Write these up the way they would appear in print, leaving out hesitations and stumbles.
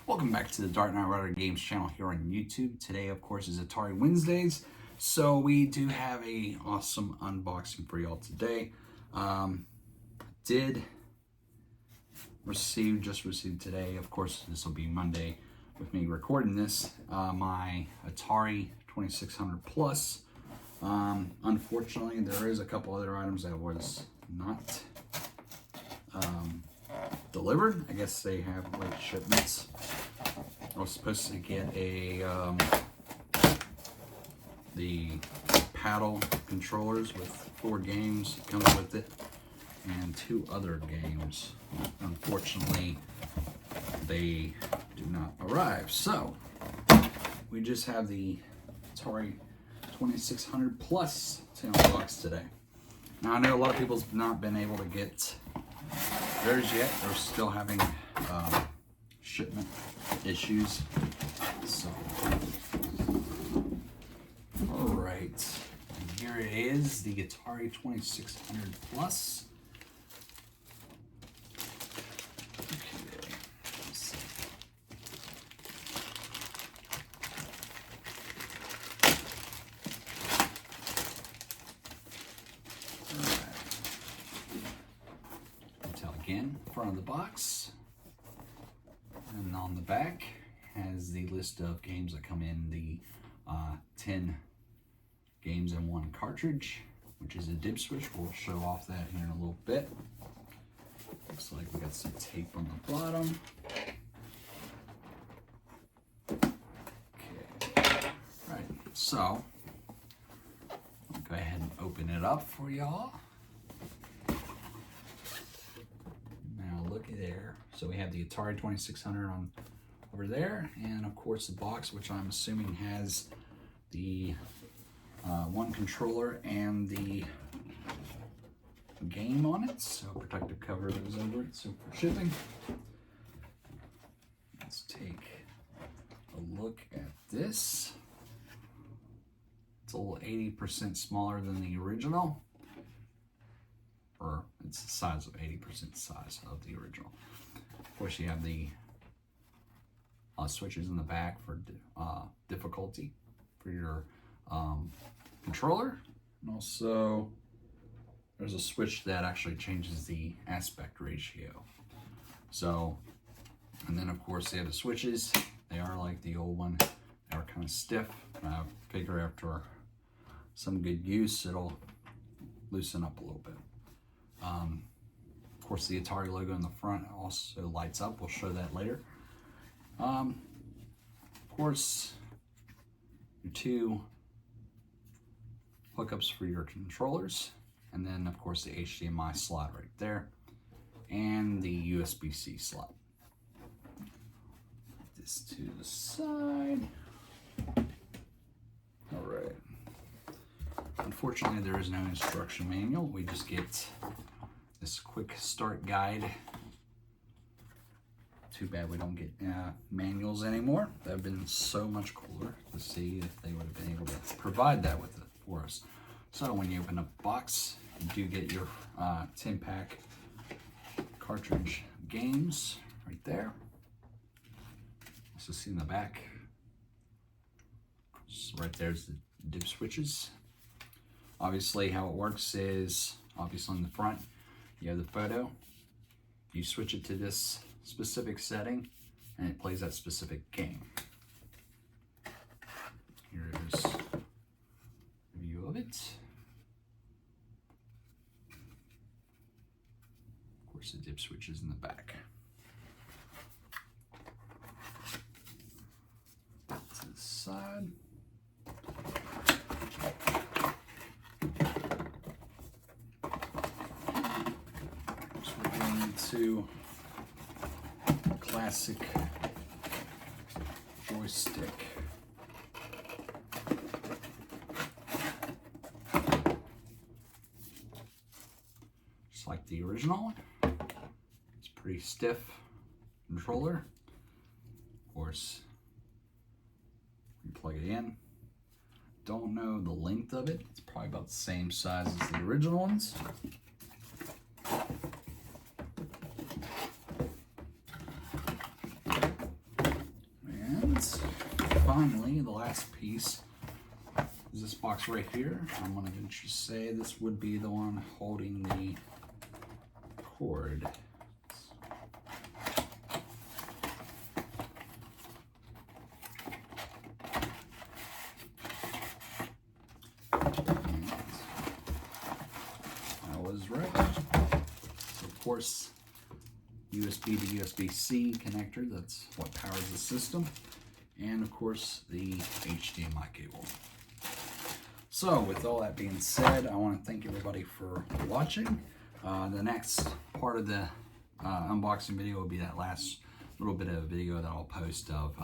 Welcome back to the Dark Knight Rider Games channel here on YouTube. Today, of course, is Atari Wednesdays, so we do have a awesome unboxing for y'all today. Did just received today, of course, this will be Monday with me recording this, my Atari 2600 Plus. Unfortunately, there is a couple other items that was not delivered. I guess they have late shipments. I was supposed to get the paddle controllers with 4 games comes with it and 2 other games. Unfortunately, they do not arrive. So we just have the Atari 2600 Plus to unbox today. Now I know a lot of people's not been able to get theirs yet. They're still having shipment issues. So, all right, and here it is, the Atari 2600 Plus. Okay, let's see. All right. Detail again, front of the box. And on the back has the list of games that come in the 10 games in one cartridge, which is a dip switch. We'll show off that here in a little bit. Looks like we got some tape on the bottom. Okay, right, so I'll go ahead and open it up for y'all. Looky there. So we have the Atari 2600 on over there, and of course the box, which I'm assuming has the one controller and the game on it. So protective cover goes over it. So for shipping, let's take a look at this. It's a little 80% smaller than the original. Or it's the size of 80% size of the original. Of course, you have the switches in the back for difficulty for your controller, and also there's a switch that actually changes the aspect ratio. So, and then of course they have the switches. They are like the old one. They are kind of stiff. I figure after some good use, it'll loosen up a little bit. Of course, the Atari logo in the front also lights up. We'll show that later. Of course, your 2 hookups for your controllers, and then of course the HDMI slot right there, and the USB-C slot. Put this to the side. All right. Unfortunately, there is no instruction manual. We just get this quick start guide. Too bad we don't get manuals anymore. That would have been so much cooler to see if they would have been able to provide that with it for us. So when you open up the box, you do get your 10-pack cartridge games right there. Also see in the back, so right there's the dip switches. Obviously, how it works is, obviously on the front, you have the photo. You switch it to this specific setting, and it plays that specific game. Here is a view of it. Of course, the dip switch is in the back. To the side. To classic joystick. Just like the original. It's pretty stiff controller. Of course, you plug it in. Don't know the length of it. It's probably about the same size as the original ones. finally, the last piece is this box right here. I'm going to venture to say this would be the one holding the cord. I was right. So of course, USB to USB-C connector, that's what powers the system. And of course, the HDMI cable. So with all that being said, I want to thank everybody for watching. The next part of the unboxing video will be that last little bit of a video that I'll post of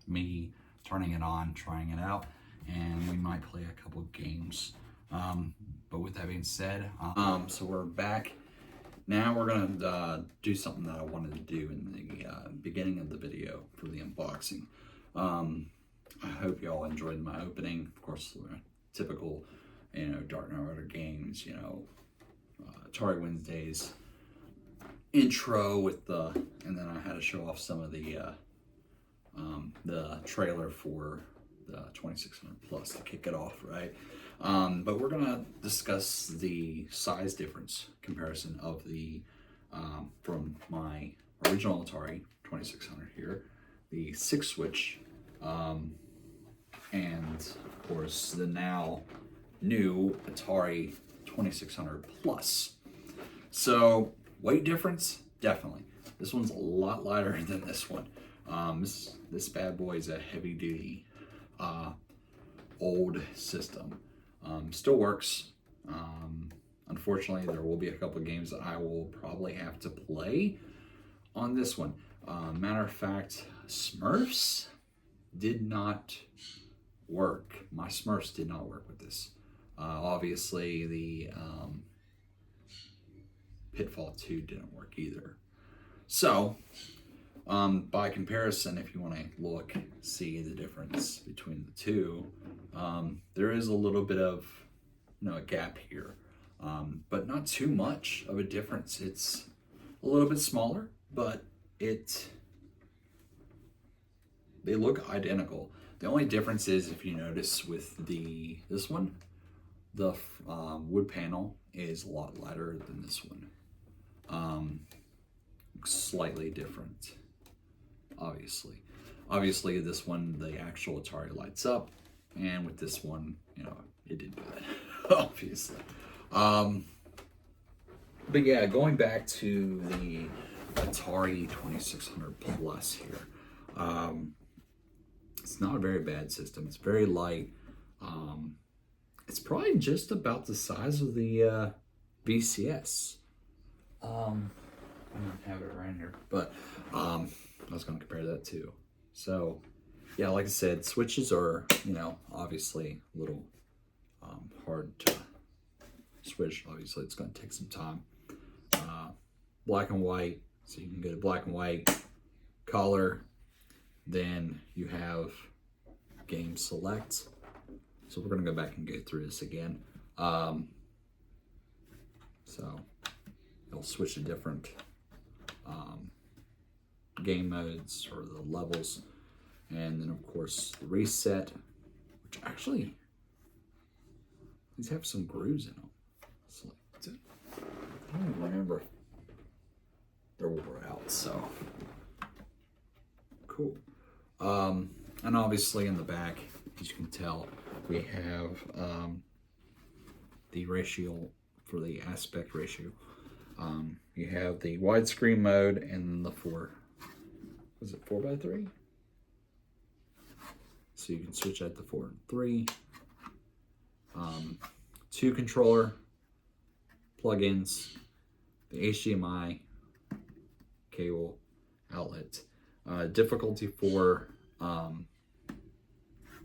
me turning it on, trying it out, and we might play a couple games. But with that being said, so we're back. Now we're gonna do something that I wanted to do in the beginning of the video for the unboxing. I hope y'all enjoyed my opening. Of course, typical, Dark Knight Rider games, Atari Wednesdays intro with and then I had to show off some of the trailer for the 2600 Plus to kick it off, right? But we're gonna discuss the size difference comparison of the from my original Atari 2600 here, the 6-switch, and of course the now new Atari 2600 Plus. So weight difference, definitely. This one's a lot lighter than this one. This bad boy is a heavy duty old system. Still works. Unfortunately, there will be a couple of games that I will probably have to play on this one. Matter of fact, Smurfs did not work. My Smurfs did not work with this. Obviously, the Pitfall 2 didn't work either. So, by comparison, if you want to look, see the difference between the two, there is a little bit of, a gap here, but not too much of a difference. It's a little bit smaller, but they look identical. The only difference is, if you notice with this one, the wood panel is a lot lighter than this one. Slightly different, obviously. Obviously, this one, the actual Atari lights up, and with this one, it didn't do that, obviously. But yeah, going back to the Atari 2600 Plus here, it's not a very bad system. It's very light. It's probably just about the size of the VCS. I don't have it right here, but I was going to compare that too. So, yeah, like I said, switches are, obviously a little hard to switch. Obviously, it's going to take some time. Black and white, so you can go to black and white, color, then you have game select. So we're going to go back and go through this again. So it'll switch to different game modes or the levels, and then of course the reset, which actually these have some grooves in them. So I don't even remember if they're wore out. So cool. And obviously in the back, as you can tell, we have the ratio for the aspect ratio. You have the widescreen mode and the 4x3? So you can switch at the 4 and 3. 2 controller plugins, the HDMI cable outlet. Difficulty for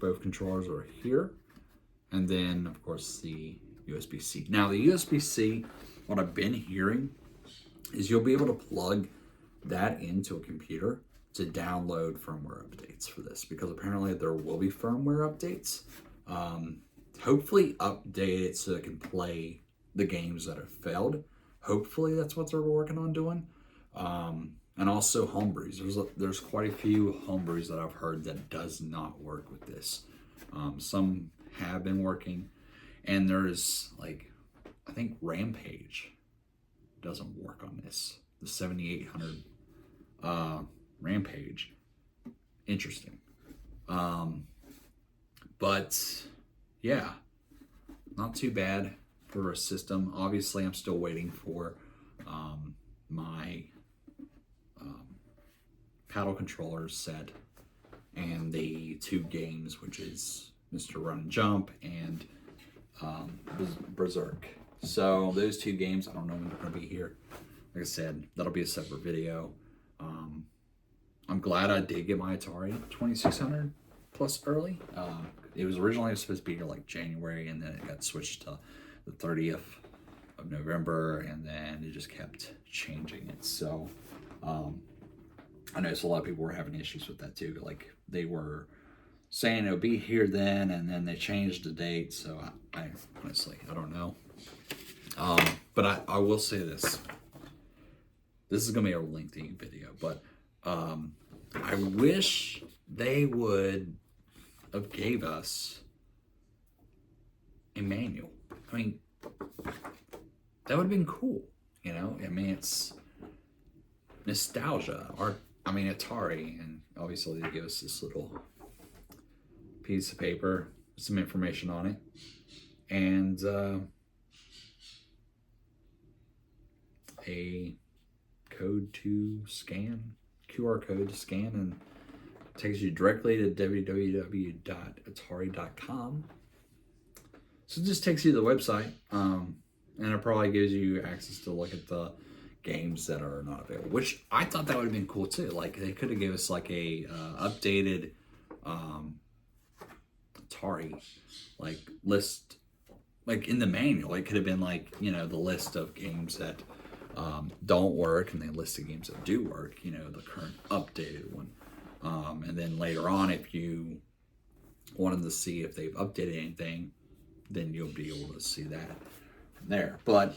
both controllers are here, and then of course the USB-C. Now the USB-C, what I've been hearing is you'll be able to plug that into a computer to download firmware updates for this, because apparently there will be firmware updates. Hopefully update it so it can play the games that have failed. Hopefully that's what they're working on doing. And also homebrews. There's quite a few homebrews that I've heard that does not work with this. Some have been working, and there's like, I think Rampage doesn't work on this. The 7800 Rampage. Interesting. But yeah, not too bad for a system. Obviously, I'm still waiting for my paddle controller set and the 2 games, which is Mr. Run and Jump and Berserk. So those 2 games, I don't know when they're going to be here. Like I said, that'll be a separate video. I'm glad I did get my Atari 2600 plus early. It was originally supposed to be here like January, and then it got switched to the 30th of November, and then it just kept changing it. So I noticed a lot of people were having issues with that too. Like they were saying it'll be here then, and then they changed the date. So I honestly, I don't know. But I will say this. This is going to be a lengthy video, but I wish they would have gave us a manual. I mean, that would have been cool, you know? I mean, it's nostalgia. Atari, and obviously they give us this little piece of paper with some information on it. And a code to scan, QR code to scan, and it takes you directly to www.atari.com. So it just takes you to the website, and it probably gives you access to look at the games that are not available, which I thought that would have been cool too. Like they could have given us like a updated Atari like list, like in the manual. It could have been like, you know, the list of games that don't work, and the list of games that do work, you know, the current updated one. And then later on, if you wanted to see if they've updated anything, then you'll be able to see that from there. But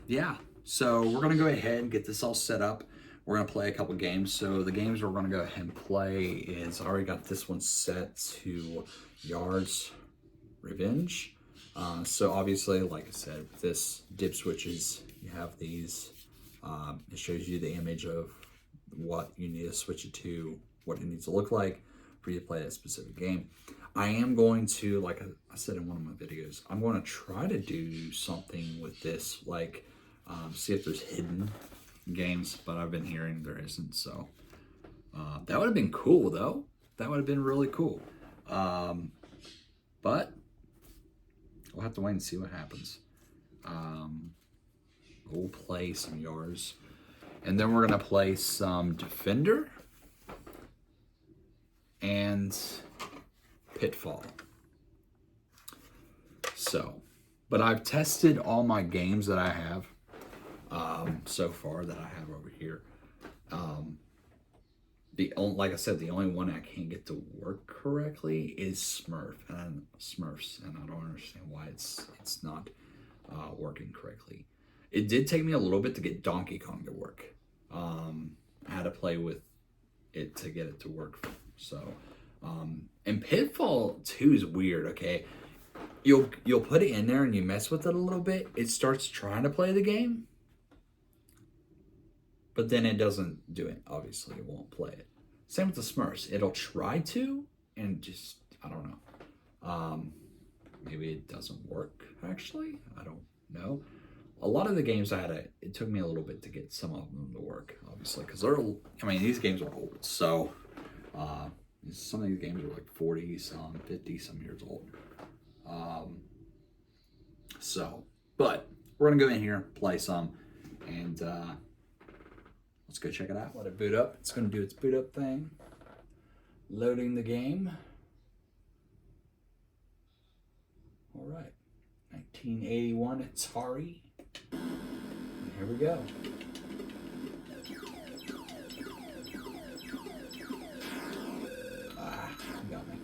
yeah, so we're going to go ahead and get this all set up. We're going to play a couple games. So the games we're going to go ahead and play is, I already got this one set to Yar's Revenge. So obviously, like I said, with this dip switches, you have these. It shows you the image of what you need to switch it to, what it needs to look like for you to play that specific game. I am going to, like I said in one of my videos, I'm going to try to do something with this, like see if there's hidden games, but I've been hearing there isn't. So that would have been cool, though. That would have been really cool. But we'll have to wait and see what happens. We'll play some Yars, and then we're gonna play some Defender and Pitfall. So, but I've tested all my games that I have so far that I have over here. Like I said, the only one I can't get to work correctly is Smurfs, and I don't understand why it's not working correctly. It did take me a little bit to get Donkey Kong to work. I had to play with it to get it to work. So, and Pitfall 2 is weird. Okay, you'll put it in there and you mess with it a little bit. It starts trying to play the game, but then it doesn't do it. Obviously, it won't play it. Same with the Smurfs. It'll try to, and just, I don't know. Maybe it doesn't work, actually. I don't know. A lot of the games it took me a little bit to get some of them to work, obviously, because these games are old. So, some of these games are like 40 some, 50 some years old. But we're going to go in here, play some, and let's go check it out. Let it boot up. It's going to do its boot up thing. Loading the game. All right. 1981 Atari. And here we go. You got me.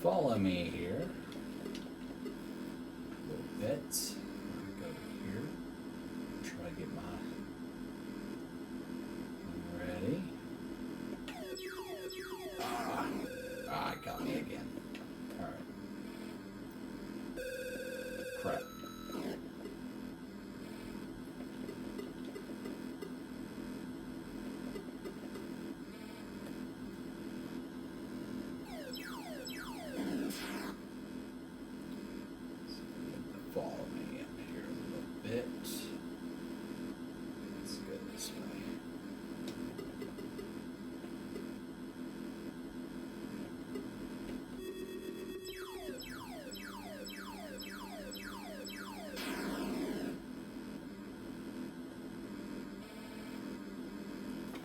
follow me here a little bit. Go here. Try to get my ready. It got me again. All right. Crap. Follow me up here a little bit. Let's go this way.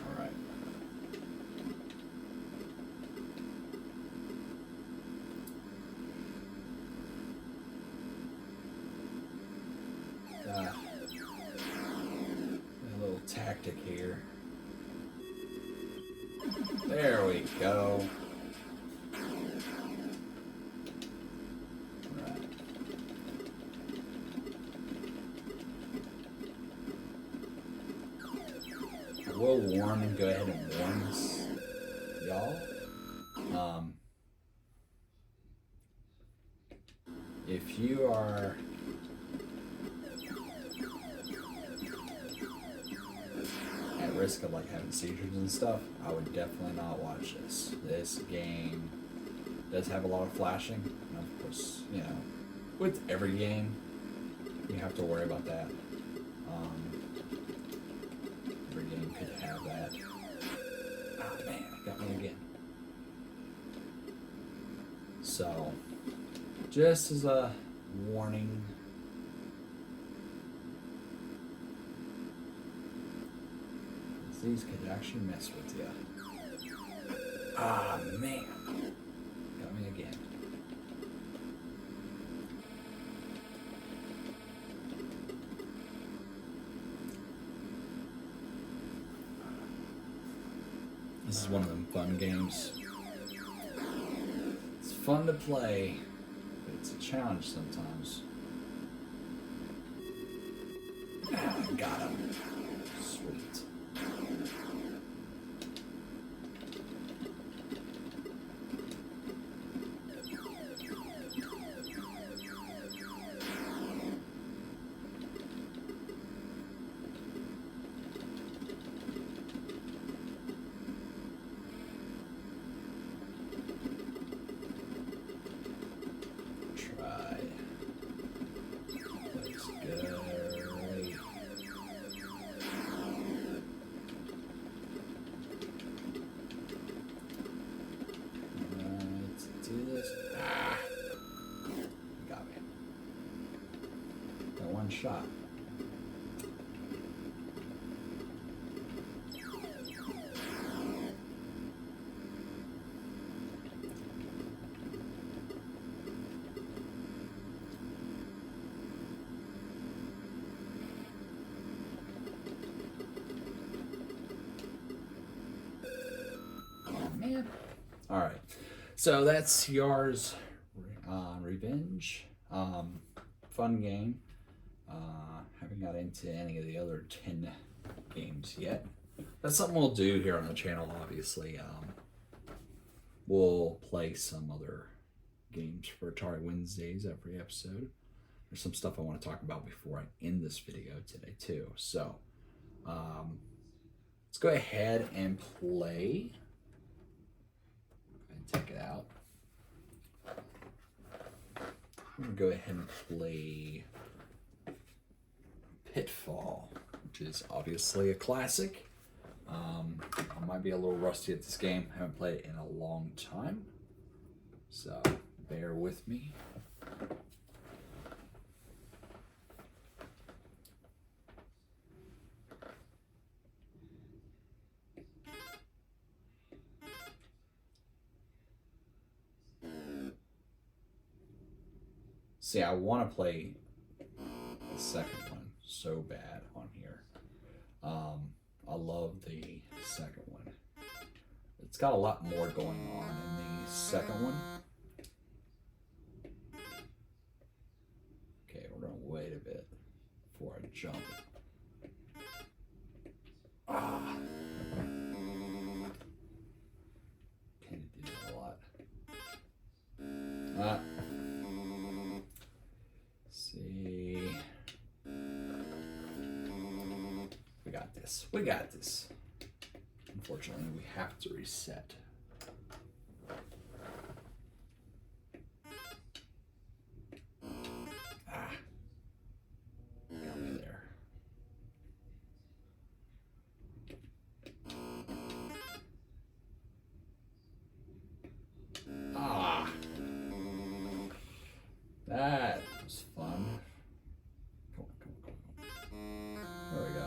All right. A little tactic here. There we go. Right. I will warn and go ahead and warn y'all. If you are at risk of like having seizures and stuff, I would definitely not watch this. This game does have a lot of flashing, and of course, you know, with every game, you have to worry about that. Every game could have that. Oh man, it got me again. So, just as a warning. These could actually mess with you. Ah, man. Got me again. This is one of them fun games. It's fun to play, but it's a challenge sometimes. Ah, got him. Sweet. Shot. Oh man. All right. So that's Yar's Revenge. Fun game. Haven't got into any of the other 10 games yet. That's something we'll do here on the channel, obviously. We'll play some other games for Atari Wednesdays every episode. There's some stuff I want to talk about before I end this video today, too. So, let's go ahead and play. And take it out. I'm going to go ahead and play Pitfall, which is obviously a classic. I might be a little rusty at this game. I haven't played it in a long time, so bear with me. See, I want to play the second one so bad on here. I love the second one. It's got a lot more going on in the second one. jumping. Ah. Can't do that a lot. See. We got this. We got this. Unfortunately, we have to reset. Got me there. That was fun. Come on. There we go.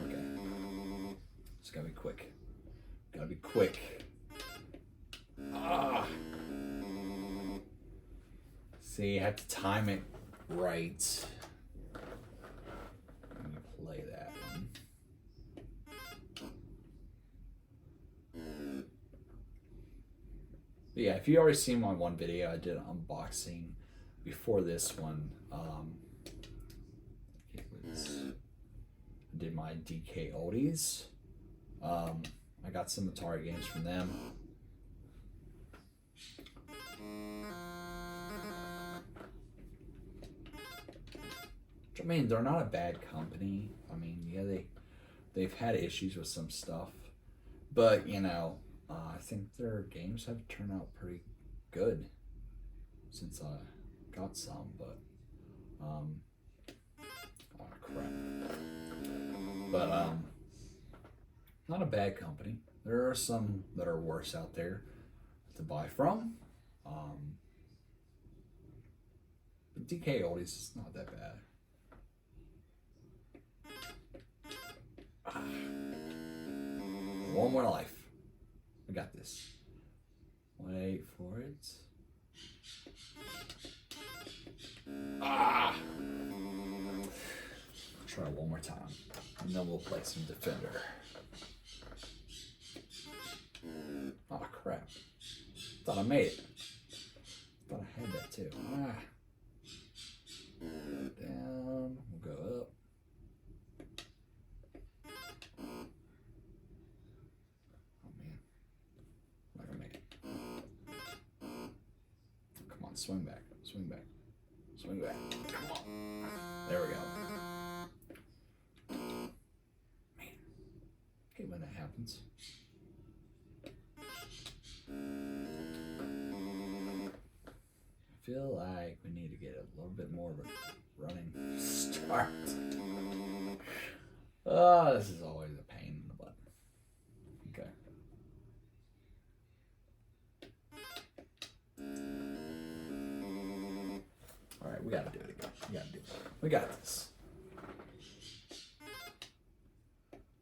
Okay. It's gotta be quick. Gotta be quick. See, I have to time it right. Let me play that one. But yeah, if you already seen my one video, I did an unboxing before this one. I did my DK oldies. I got some Atari games from them. I mean, they're not a bad company. I mean, yeah, they've had issues with some stuff, but you know, I think their games have turned out pretty good since I got some. But oh crap! But not a bad company. There are some that are worse out there to buy from. But DK oldies is not that bad. One more life. I got this. Wait for it. Try one more time. And then we'll play some Defender. Oh crap. Thought I made it. Thought I had that too. Go down. We'll go up. Swing back, swing back, swing back. Come on. There we go. Man, hate when that happens. I feel like we need to get a little bit more of a running start. Oh, this is always a pain in the butt. Okay. All right, we gotta do it again. We gotta do it. We got this.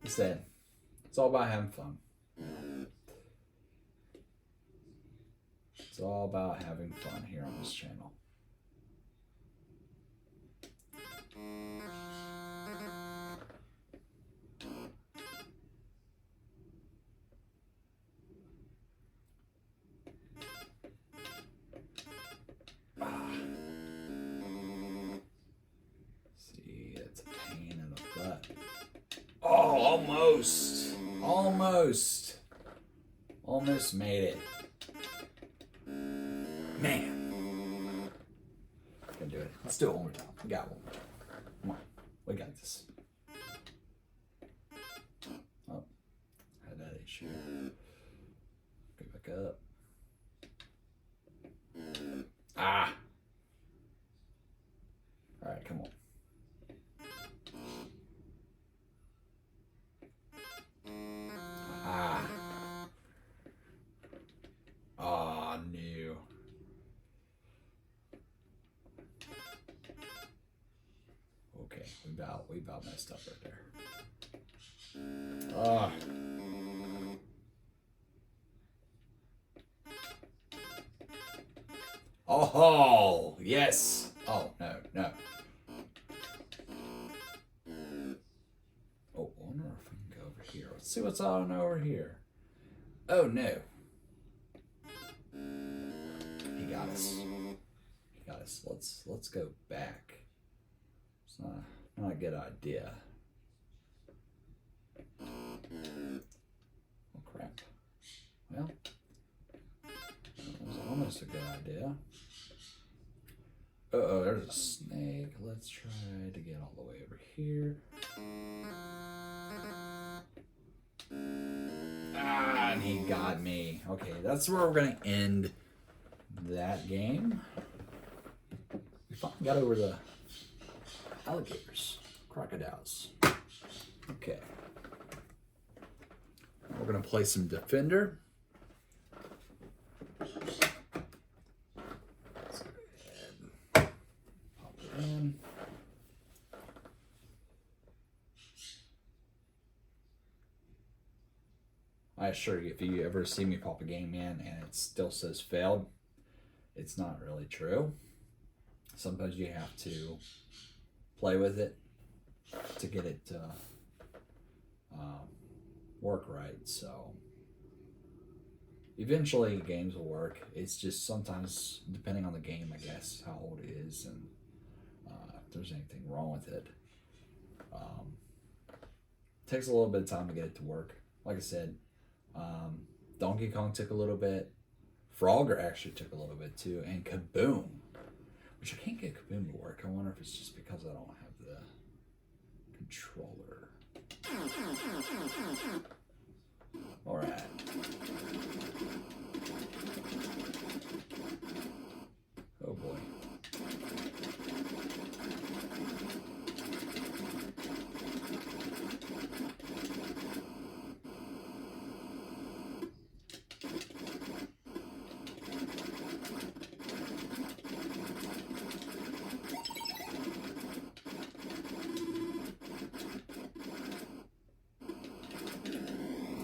Instead, it's all about having fun. It's all about having fun here on this channel. See, it's a pain in the butt. Oh, almost. Almost made it. Man. Can do it. Let's do it one more time. We got one more time. Come on. We got this. Oh. Had that issue. Go back up. Alright, come on. Oh, no. Okay, we about messed up right there. Oh, yes. Oh, no. Oh, I wonder if we can go over here. Let's see what's on over here. Oh no. He got us. He got us. Let's go back. It's not a good idea. Oh crap. Well, that was almost a good idea. Uh-oh, there's a snake. Let's try to get all the way over here. Ah, and he got me. Okay, that's where we're going to end that game. We finally got over the alligators, crocodiles. Okay. We're going to play some Defender. In. I assure you, if you ever see me pop a game in and it still says failed, it's not really true. Sometimes you have to play with it to get it to work right. So eventually games will work. It's just sometimes, depending on the game, I guess, how old it is and if there's anything wrong with it. Takes a little bit of time to get it to work. Like I said, Donkey Kong took a little bit. Frogger actually took a little bit too. And Kaboom, which I can't get Kaboom to work. I wonder if it's just because I don't have the controller. All right. Oh boy.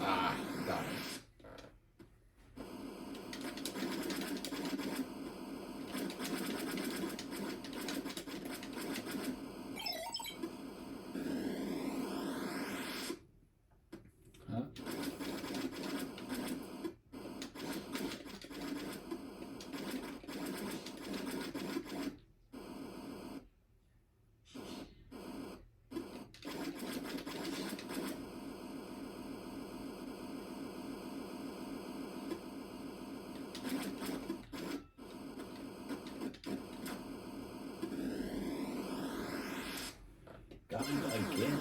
Ah, got it. Huh? Got me again.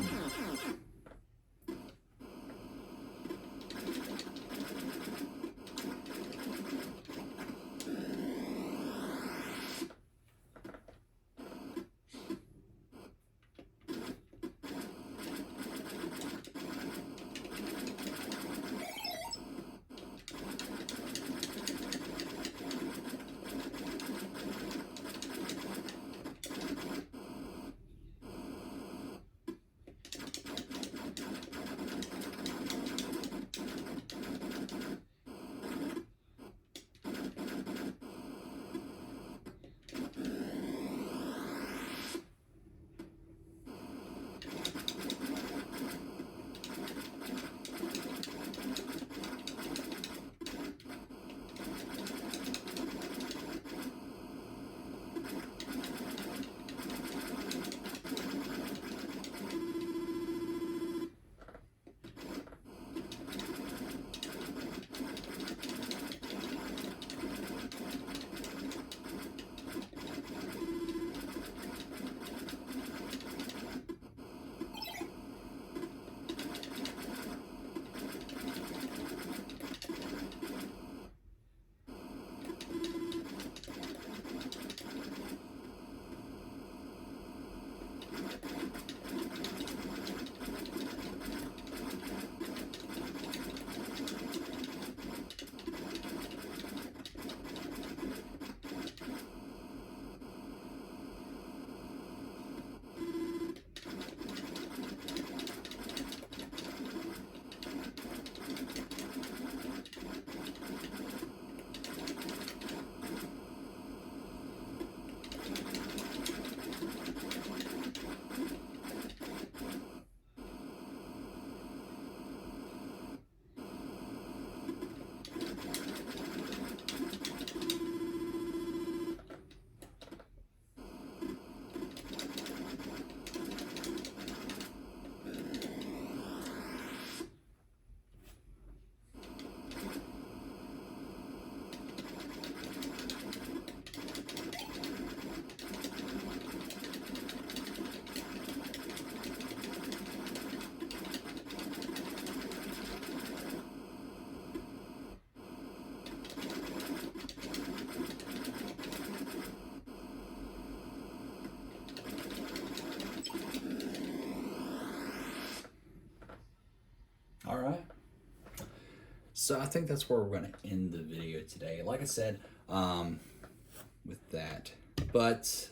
So I think that's where we're going to end the video today. Like I said, with that. But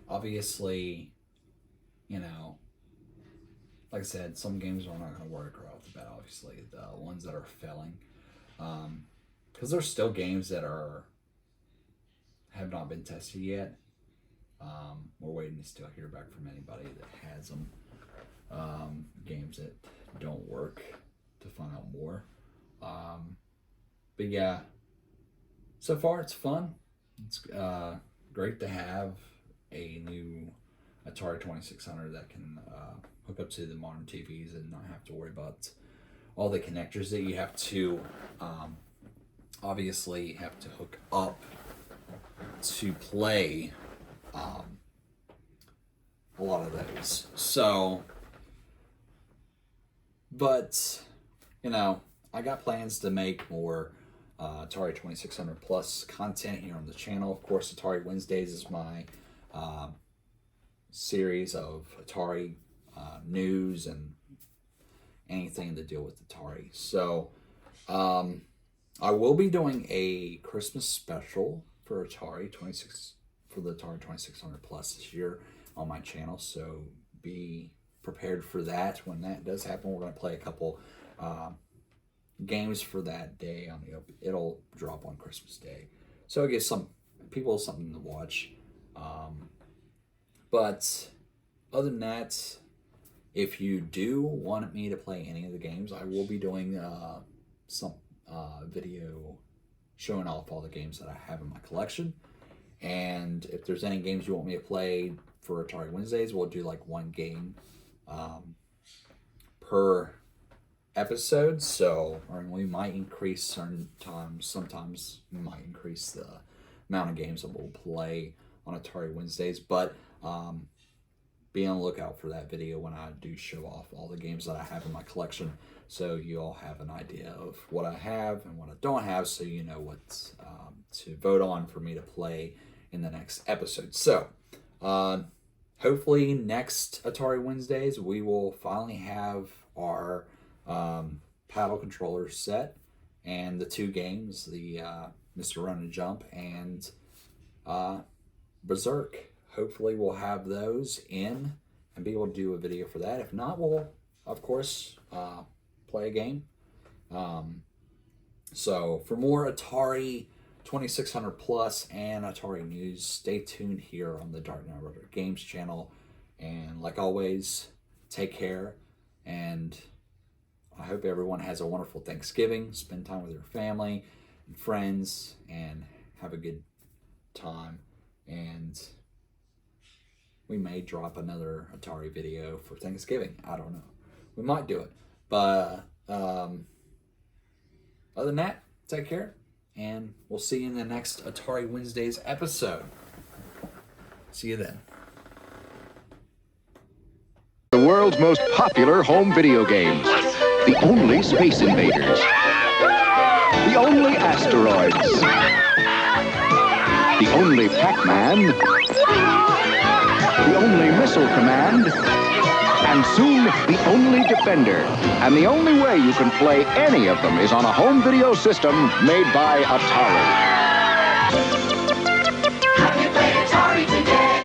obviously, you know, like I said, some games are not going to work right off the bat, obviously. The ones that are failing. Because there's still games that have not been tested yet. We're waiting to still hear back from anybody that has them. Games that don't work to find out more. But yeah, so far it's fun. It's great to have a new Atari 2600 that can hook up to the modern TVs and not have to worry about all the connectors that you have to obviously have to hook up to play a lot of those. So, but you know, I got plans to make more Atari 2600 Plus content here on the channel. Of course, Atari Wednesdays is my series of Atari news and anything to deal with Atari. So I will be doing a Christmas special for the Atari 2600 Plus this year on my channel. So be prepared for that. When that does happen, we're going to play a couple games for that day. It'll drop on Christmas Day, so it gives some people something to watch. But other than that, if you do want me to play any of the games, I will be doing some video showing off all the games that I have in my collection. And if there's any games you want me to play for Atari Wednesdays, we'll do like one game per episode. So, or we might increase certain times. Sometimes we might increase the amount of games that we'll play on Atari Wednesdays. But be on the lookout for that video when I do show off all the games that I have in my collection, so you all have an idea of what I have and what I don't have, so you know what to vote on for me to play in the next episode. So hopefully next Atari Wednesdays we will finally have our paddle controller set and the two games, the Mr. Run and Jump and Berserk. Hopefully we'll have those in and be able to do a video for that. If not, we'll, of course, play a game. So for more Atari 2600 Plus and Atari news, stay tuned here on the Dark Knight Retro Games channel. And like always, take care. And I hope everyone has a wonderful Thanksgiving. Spend time with your family and friends and have a good time. And we may drop another Atari video for Thanksgiving. I don't know. We might do it. But other than that, take care. And we'll see you in the next Atari Wednesdays episode. See you then. The world's most popular home video games. The only Space Invaders. The only Asteroids. The only Pac-Man. The only Missile Command, and soon the only Defender. And the only way you can play any of them is on a home video system made by Atari.